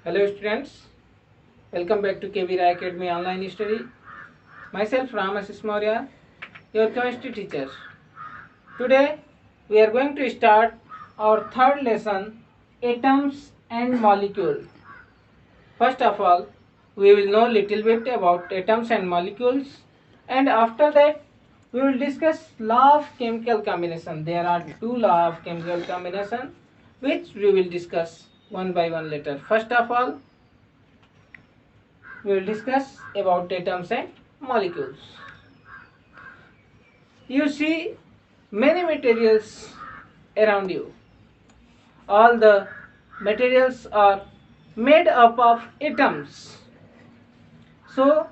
Hello students, welcome back to KV Rai Academy online study. Myself Ramas Maurya, your chemistry teacher. Today we are going to start our third lesson, atoms and molecule. First of all, we will know little bit about atoms and molecules, and after that we will discuss law of chemical combination. There are two law of chemical combination which we will discuss one by one later. First of all, we will discuss about atoms and molecules. You see many materials around you. All the materials are made up of atoms. So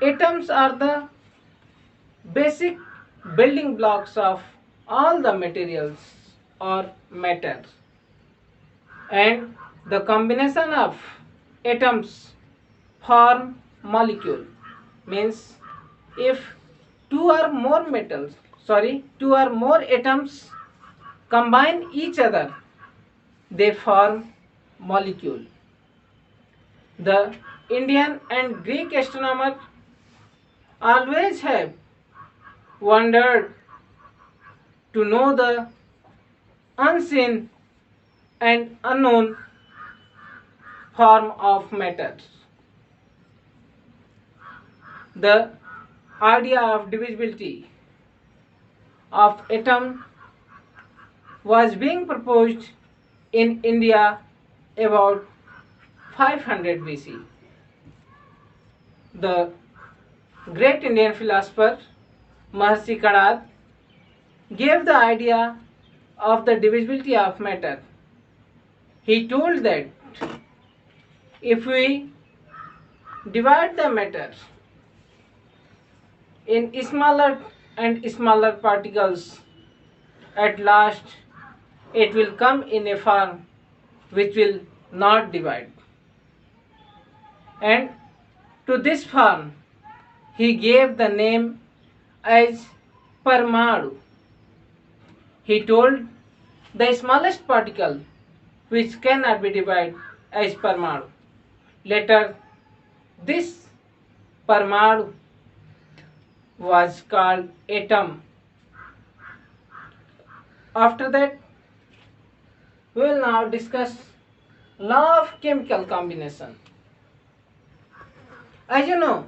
atoms are the basic building blocks of all the materials or matter, and the combination of atoms form molecule. Means if two or more atoms combine each other, they form molecule. The Indian and Greek astronomers always have wondered to know the unseen and unknown form of matter. The idea of divisibility of atom was being proposed in India about 500 BC. The great Indian philosopher Mahasi Kadad gave the idea of the divisibility of matter. He told that if we divide the matter in smaller and smaller particles, at last it will come in a form which will not divide. And to this form he gave the name as Parmanu. He told the smallest particle which cannot be divided as Parmanu. Later this Parmanu was called atom. After that, we will now discuss law of chemical combination. As you know,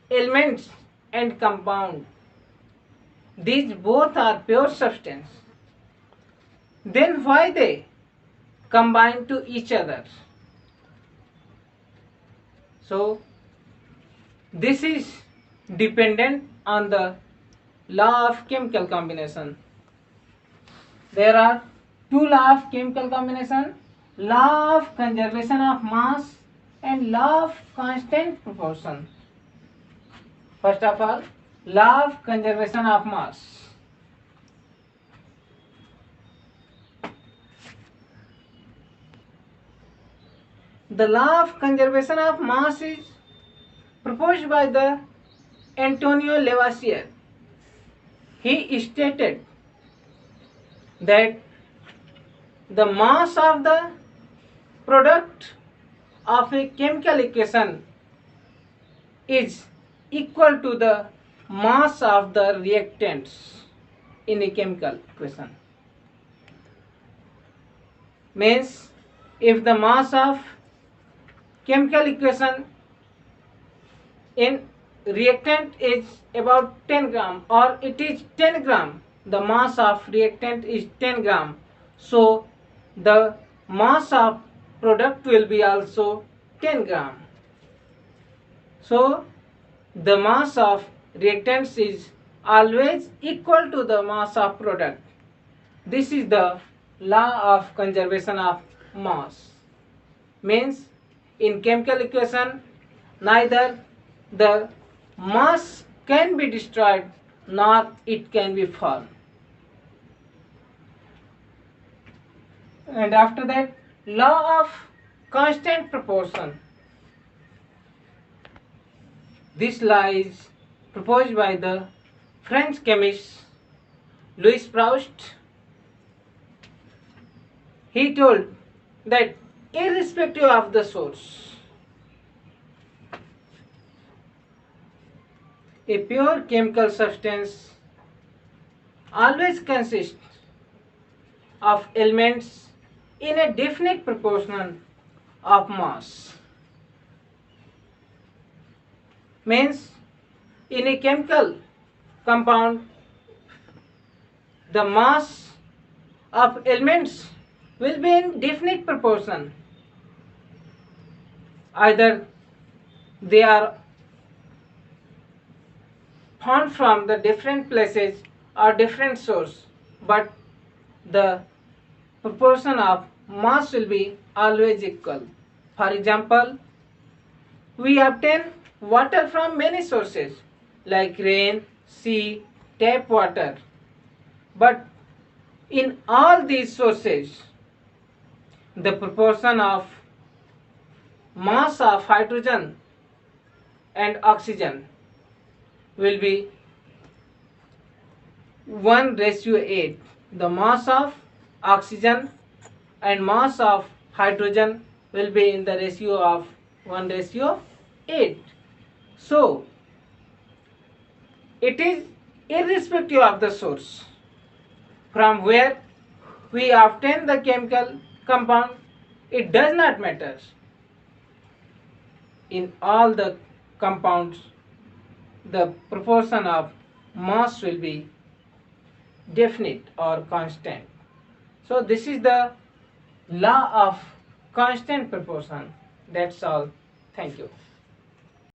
elements and compound, these both are pure substance. Then why they combine to each other? So this is dependent on the law of chemical combination. There are two laws of chemical combination: law of conservation of mass and law of constant proportion. First of all, law of conservation of mass. The law of conservation of mass is proposed by the Antonio Lavoisier. He stated that the mass of the product of a chemical equation is equal to the mass of the reactants in a chemical equation. Means if the mass of chemical equation in reactant is about 10 gram, or it is 10 gram, the mass of reactant is 10 gram, so the mass of product will be also 10 gram. So the mass of reactants is always equal to the mass of product. This is the law of conservation of mass. Means in chemical equation, neither the mass can be destroyed nor it can be formed. And after that, law of constant proportion. This law is proposed by the French chemist Louis Proust. He told that irrespective of the source. A pure chemical substance always consists of elements in a definite proportion of mass. Means, in a chemical compound, the mass of elements will be in definite proportion. Either they are found from the different places or different source, but the proportion of mass will be always equal. For example, we obtain water from many sources like rain, sea, tap water. But in all these sources, the proportion of mass of hydrogen and oxygen will be 1:8. The mass of oxygen and mass of hydrogen will be in the ratio of 1:8. So, it is irrespective of the source from where we obtain the chemical compound. It does not matter. In all the compounds, the proportion of mass will be definite or constant. So this is the law of constant proportion. That's all. Thank you.